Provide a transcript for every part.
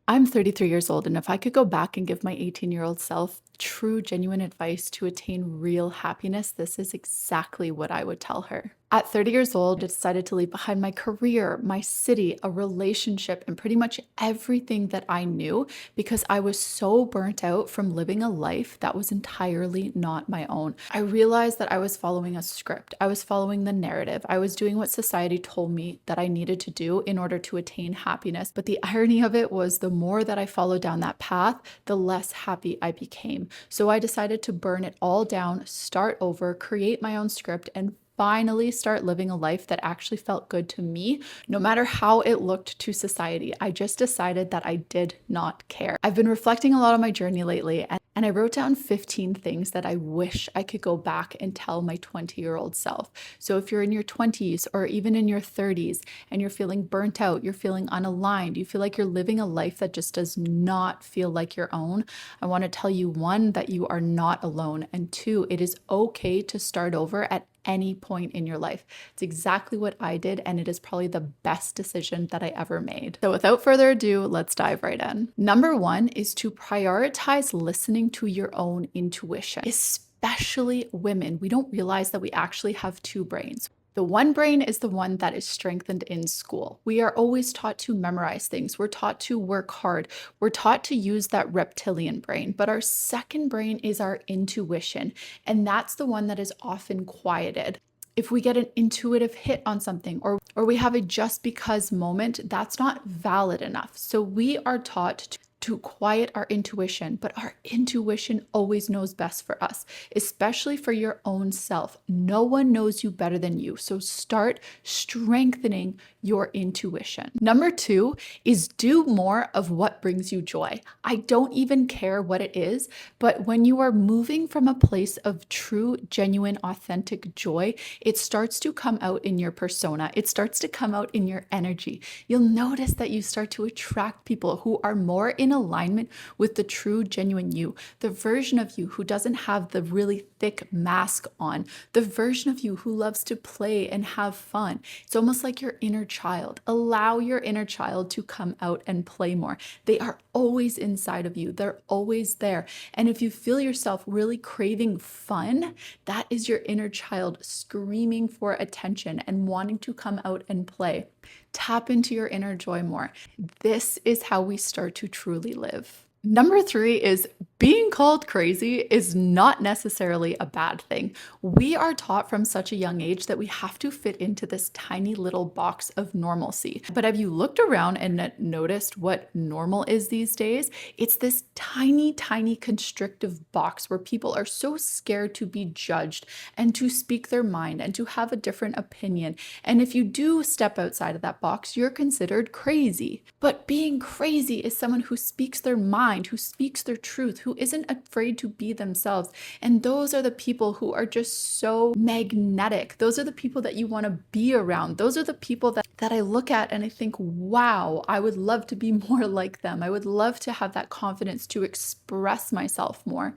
I'm 33 years old, and if I could go back and give my 18-year-old self true, genuine advice to attain real happiness, this is exactly what I would tell her. At 30 years old, I decided to leave behind my career, my city, a relationship, and pretty much everything that I knew because I was so burnt out from living a life that was entirely not my own. I realized that I was following a script. I was following the narrative. I was doing what society told me that I needed to do in order to attain happiness. But the irony of it was the more that I followed down that path, the less happy I became. So I decided to burn it all down, start over, create my own script, and finally start living a life that actually felt good to me, no matter how it looked to society. I just decided that I did not care. I've been reflecting a lot on my journey lately, and I wrote down 15 things that I wish I could go back and tell my 20-year-old self. So if you're in your 20s or even in your 30s and you're feeling burnt out, you're feeling unaligned, you feel like you're living a life that just does not feel like your own, I want to tell you, one, that you are not alone, and two, it is okay to start over at any point in your life. It's exactly what I did, and it is probably the best decision that I ever made. So without further ado, let's dive right in. Number one is to prioritize listening to your own intuition. Especially women, we don't realize that we actually have two brains. The one brain is the one that is strengthened in school. We are always taught to memorize things. We're taught to work hard. We're taught to use that reptilian brain. But our second brain is our intuition. And that's the one that is often quieted. If we get an intuitive hit on something or we have a just because moment, that's not valid enough. So we are taught to quiet our intuition, but our intuition always knows best for us, especially for your own self. No one knows you better than you. So start strengthening your intuition. Number two is do more of what brings you joy. I don't even care what it is, but when you are moving from a place of true, genuine, authentic joy, it starts to come out in your persona. It starts to come out in your energy. You'll notice that you start to attract people who are more in alignment with the true, genuine you, the version of you who doesn't have the really thick mask on, the version of you who loves to play and have fun. It's almost like your inner child. Allow your inner child to come out and play more. They are always inside of you. They're always there. And if you feel yourself really craving fun, that is your inner child screaming for attention and wanting to come out and play. Tap into your inner joy more. This is how we start to truly live. Number three is being called crazy is not necessarily a bad thing. We are taught from such a young age that we have to fit into this tiny little box of normalcy. But have you looked around and noticed what normal is these days? It's this tiny, tiny constrictive box where people are so scared to be judged and to speak their mind and to have a different opinion. And if you do step outside of that box, you're considered crazy. But being crazy is someone who speaks their mind, who speaks their truth, who isn't afraid to be themselves. And those are the people who are just so magnetic. Those are the people that you want to be around. Those are the people that I look at and I think, wow, I would love to be more like them. I would love to have that confidence to express myself more.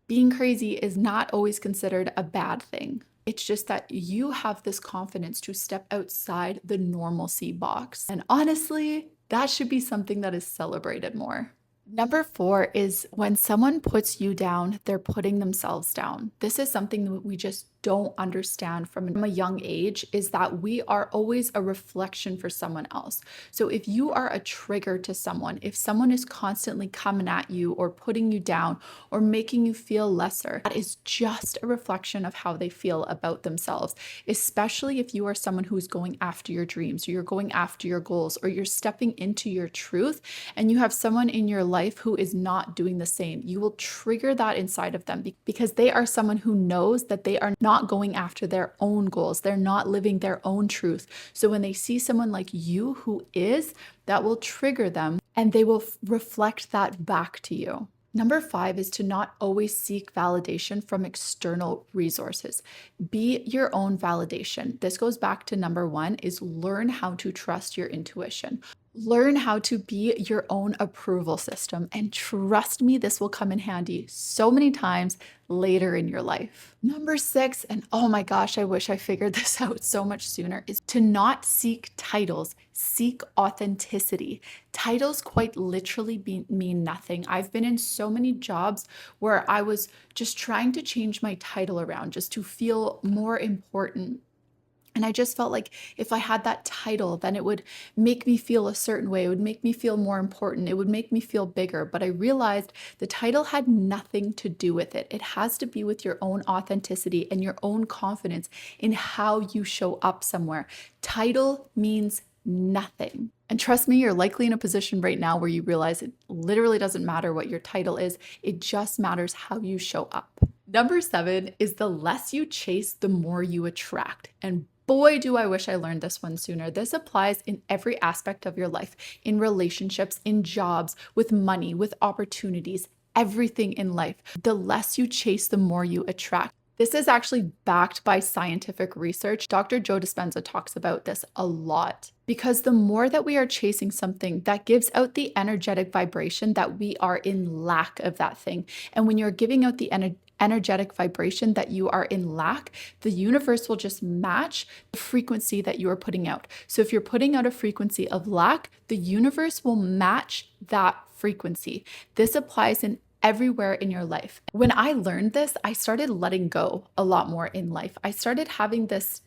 Being crazy is not always considered a bad thing. It's just that you have this confidence to step outside the normalcy box. And honestly, that should be something that is celebrated more. Number four is when someone puts you down, they're putting themselves down. This is something that we just don't understand from a young age, is that we are always a reflection for someone else. So if you are a trigger to someone, if someone is constantly coming at you or putting you down or making you feel lesser, that is just a reflection of how they feel about themselves, especially if you are someone who's going after your dreams, or you're going after your goals, or you're stepping into your truth, and you have someone in your life who is not doing the same. You will trigger that inside of them because they are someone who knows that they are not going after their own goals. They're not living their own truth. So when they see someone like you who is, that will trigger them and they will reflect that back to you. Number five is to not always seek validation from external resources. Be your own validation. This goes back to number one, is learn how to trust your intuition. Learn how to be your own approval system. And trust me, this will come in handy so many times later in your life. Number six, and oh my gosh, I wish I figured this out so much sooner, is to not seek titles, seek authenticity. Titles quite literally mean nothing. I've been in so many jobs where I was just trying to change my title around just to feel more important. And I just felt like if I had that title, then it would make me feel a certain way. It would make me feel more important. It would make me feel bigger. But I realized the title had nothing to do with it. It has to be with your own authenticity and your own confidence in how you show up somewhere. Title means nothing. And trust me, you're likely in a position right now where you realize it literally doesn't matter what your title is, it just matters how you show up. Number seven is the less you chase, the more you attract. And boy, do I wish I learned this one sooner. This applies in every aspect of your life, in relationships, in jobs, with money, with opportunities, everything in life. The less you chase, the more you attract. This is actually backed by scientific research. Dr. Joe Dispenza talks about this a lot because the more that we are chasing something, that gives out the energetic vibration that we are in lack of that thing. And when you're giving out the energetic vibration that you are in lack, the universe will just match the frequency that you are putting out. So if you're putting out a frequency of lack, the universe will match that frequency. This applies in everywhere in your life. When I learned this, I started letting go a lot more in life. I started having this,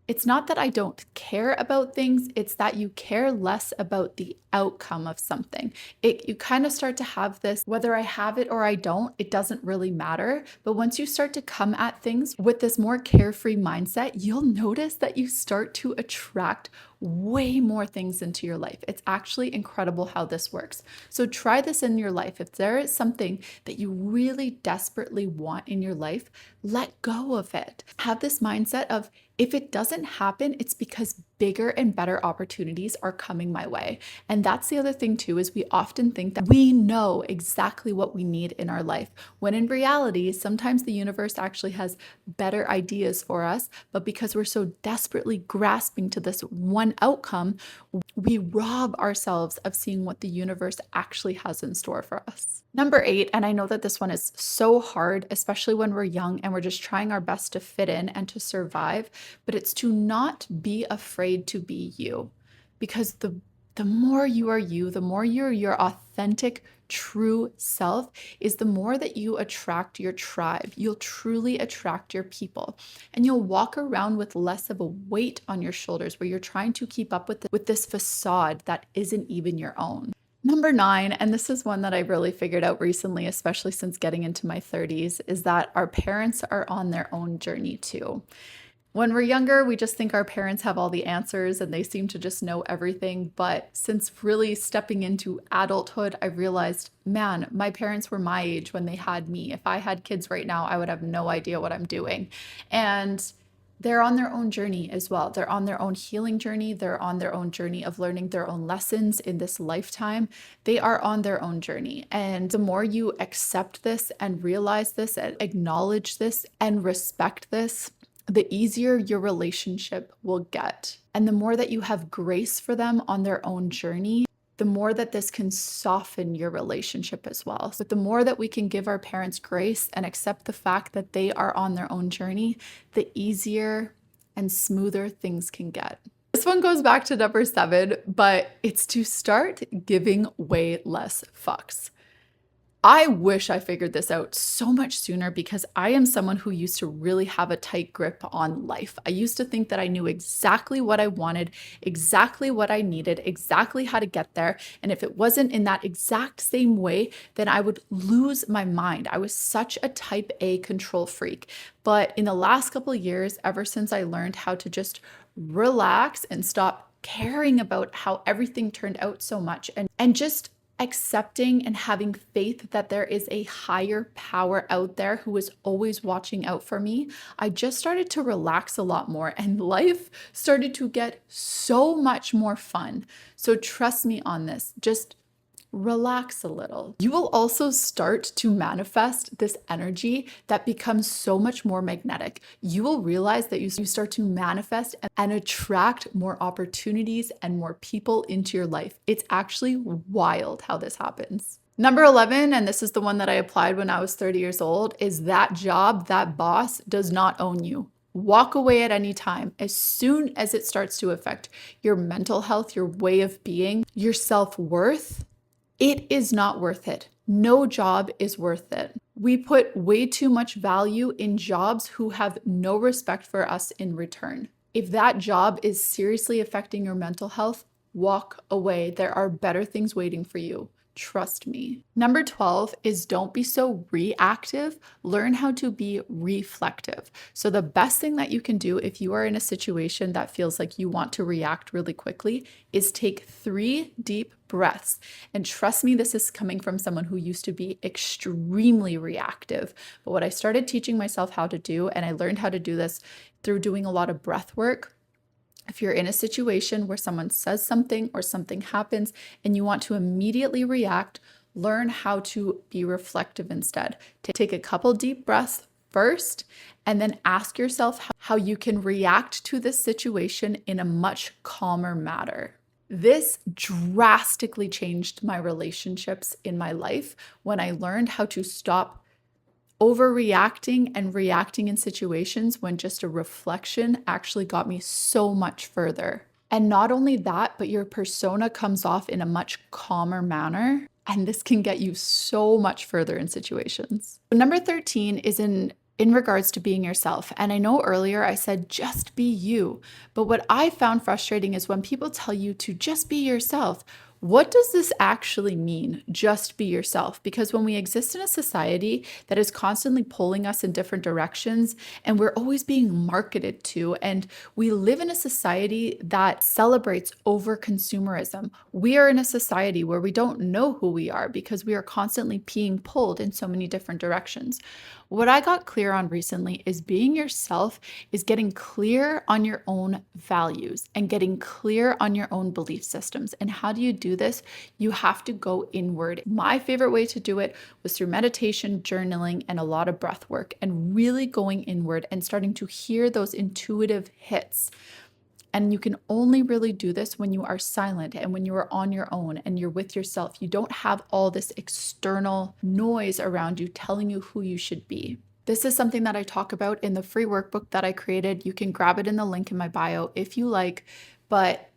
it's not that I don't care about things, it's that you care less about the outcome of something. You kind of start to have this, whether I have it or I don't, it doesn't really matter. But once you start to come at things with this more carefree mindset, you'll notice that you start to attract way more things into your life. It's actually incredible how this works. So try this in your life. If there is something that you really desperately want in your life, let go of it. Have this mindset of, if it doesn't happen, it's because bigger and better opportunities are coming my way. And that's the other thing too, is we often think that we know exactly what we need in our life, when in reality, sometimes the universe actually has better ideas for us, but because we're so desperately grasping to this one outcome, we rob ourselves of seeing what the universe actually has in store for us. Number eight, and I know that this one is so hard, especially when we're young and we're just trying our best to fit in and to survive, but it's to not be afraid to be you. Because the more you are you, the more you're your authentic, true self, is the more that you attract your tribe. You'll truly attract your people. And you'll walk around with less of a weight on your shoulders where you're trying to keep up with this facade that isn't even your own. Number nine, and this is one that I really figured out recently, especially since getting into my 30s, is that our parents are on their own journey too. When we're younger, we just think our parents have all the answers and they seem to just know everything. But since really stepping into adulthood, I realized, man, my parents were my age when they had me. If I had kids right now, I would have no idea what I'm doing. And they're on their own journey as well. They're on their own healing journey. They're on their own journey of learning their own lessons in this lifetime. They are on their own journey. And the more you accept this and realize this and acknowledge this and respect this, the easier your relationship will get. And the more that you have grace for them on their own journey, the more that this can soften your relationship as well. So the more that we can give our parents grace and accept the fact that they are on their own journey, the easier and smoother things can get. This one goes back to number seven, but it's to start giving way less fucks. I wish I figured this out so much sooner because I am someone who used to really have a tight grip on life. I used to think that I knew exactly what I wanted, exactly what I needed, exactly how to get there. And if it wasn't in that exact same way, then I would lose my mind. I was such a type A control freak. But in the last couple of years, ever since I learned how to just relax and stop caring about how everything turned out so much and just accepting and having faith that there is a higher power out there who is always watching out for me, I just started to relax a lot more and life started to get so much more fun. So trust me on this. Just relax a little. You will also start to manifest this energy that becomes so much more magnetic. You will realize that you start to manifest and attract more opportunities and more people into your life. It's actually wild how this happens. Number 11, and this is the one that I applied when I was 30 years old, is that job, that boss does not own you. Walk away at any time as soon as it starts to affect your mental health, your way of being, your self-worth. It is not worth it. No job is worth it. We put way too much value in jobs who have no respect for us in return. If that job is seriously affecting your mental health, walk away. There are better things waiting for you. Trust me. Number 12 is don't be so reactive. Learn how to be reflective. So, the best thing that you can do if you are in a situation that feels like you want to react really quickly is take 3 deep breaths. And trust me, this is coming from someone who used to be extremely reactive. But what I started teaching myself how to do, and I learned how to do this through doing a lot of breath work. If you're in a situation where someone says something or something happens and you want to immediately react, learn how to be reflective instead. Take a couple deep breaths first and then ask yourself how you can react to this situation in a much calmer manner. This drastically changed my relationships in my life when I learned how to stop overreacting and reacting in situations when just a reflection actually got me so much further. And not only that, but your persona comes off in a much calmer manner. And this can get you so much further in situations. Number 13 is in regards to being yourself. And I know earlier I said just be you. But what I found frustrating is when people tell you to just be yourself. What does this actually mean? Just be yourself. Because when we exist in a society that is constantly pulling us in different directions and we're always being marketed to, and we live in a society that celebrates over consumerism, we are in a society where we don't know who we are because we are constantly being pulled in so many different directions. What I got clear on recently is being yourself is getting clear on your own values and getting clear on your own belief systems. And how do you do this? You have to go inward. My favorite way to do it was through meditation, journaling, and a lot of breath work, and really going inward and starting to hear those intuitive hits. And you can only really do this when you are silent and when you are on your own and you're with yourself. You don't have all this external noise around you telling you who you should be. This is something that I talk about in the free workbook that I created. You can grab it in the link in my bio if you like, but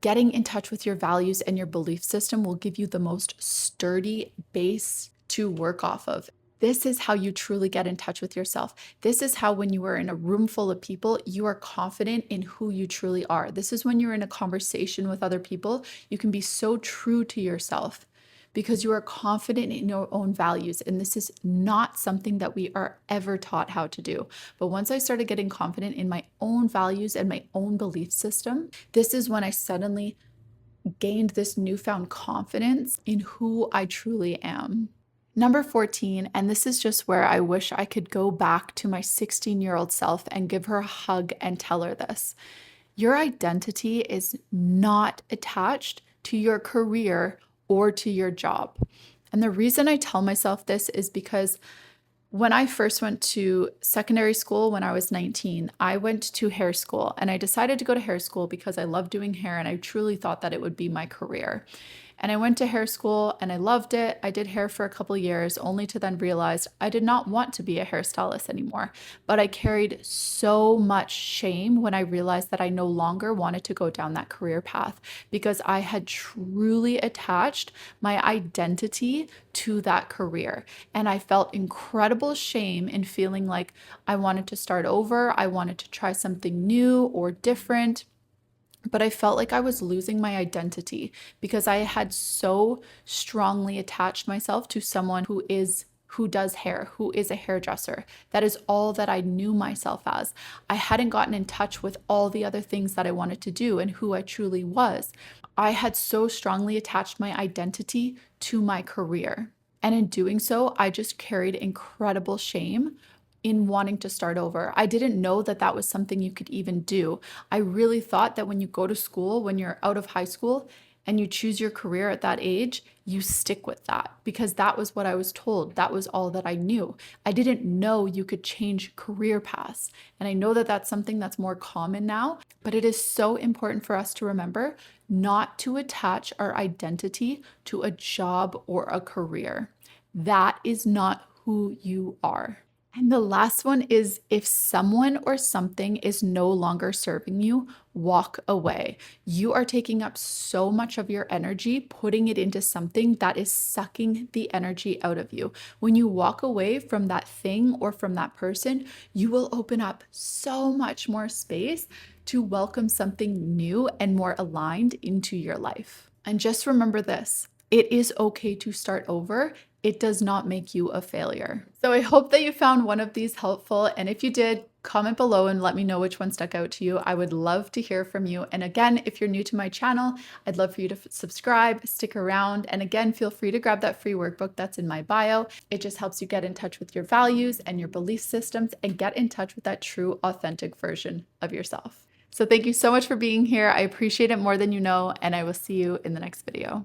getting in touch with your values and your belief system will give you the most sturdy base to work off of. This is how you truly get in touch with yourself. This is how, when you are in a room full of people, you are confident in who you truly are. This is when you're in a conversation with other people, you can be so true to yourself because you are confident in your own values. And this is not something that we are ever taught how to do. But once I started getting confident in my own values and my own belief system, this is when I suddenly gained this newfound confidence in who I truly am. Number 14, and this is just where I wish I could go back to my 16-year-old self and give her a hug and tell her this. Your identity is not attached to your career or to your job. And the reason I tell myself this is because when I first went to secondary school when I was 19, I went to hair school, and I decided to go to hair school because I love doing hair and I truly thought that it would be my career. And I went to hair school and I loved it. I did hair for a couple years, only to then realize I did not want to be a hairstylist anymore. But I carried so much shame when I realized that I no longer wanted to go down that career path because I had truly attached my identity to that career. And I felt incredible shame in feeling like I wanted to start over. I wanted to try something new or different. But I felt like I was losing my identity because I had so strongly attached myself to someone who does hair, who is a hairdresser. That is all that I knew myself as. I hadn't gotten in touch with all the other things that I wanted to do and who I truly was. I had so strongly attached my identity to my career. And in doing so, I just carried incredible shame in wanting to start over. I didn't know that that was something you could even do. I really thought that when you go to school, when you're out of high school and you choose your career at that age, you stick with that because that was what I was told. That was all that I knew. I didn't know you could change career paths. And I know that that's something that's more common now, but it is so important for us to remember not to attach our identity to a job or a career. That is not who you are. And the last one is if someone or something is no longer serving you, walk away. You are taking up so much of your energy, putting it into something that is sucking the energy out of you. When you walk away from that thing or from that person, you will open up so much more space to welcome something new and more aligned into your life. And just remember this. It is okay to start over. It does not make you a failure. So I hope that you found one of these helpful. And if you did, comment below and let me know which one stuck out to you. I would love to hear from you. And again, if you're new to my channel, I'd love for you to subscribe, stick around. And again, feel free to grab that free workbook that's in my bio. It just helps you get in touch with your values and your belief systems and get in touch with that true, authentic version of yourself. So thank you so much for being here. I appreciate it more than you know, and I will see you in the next video.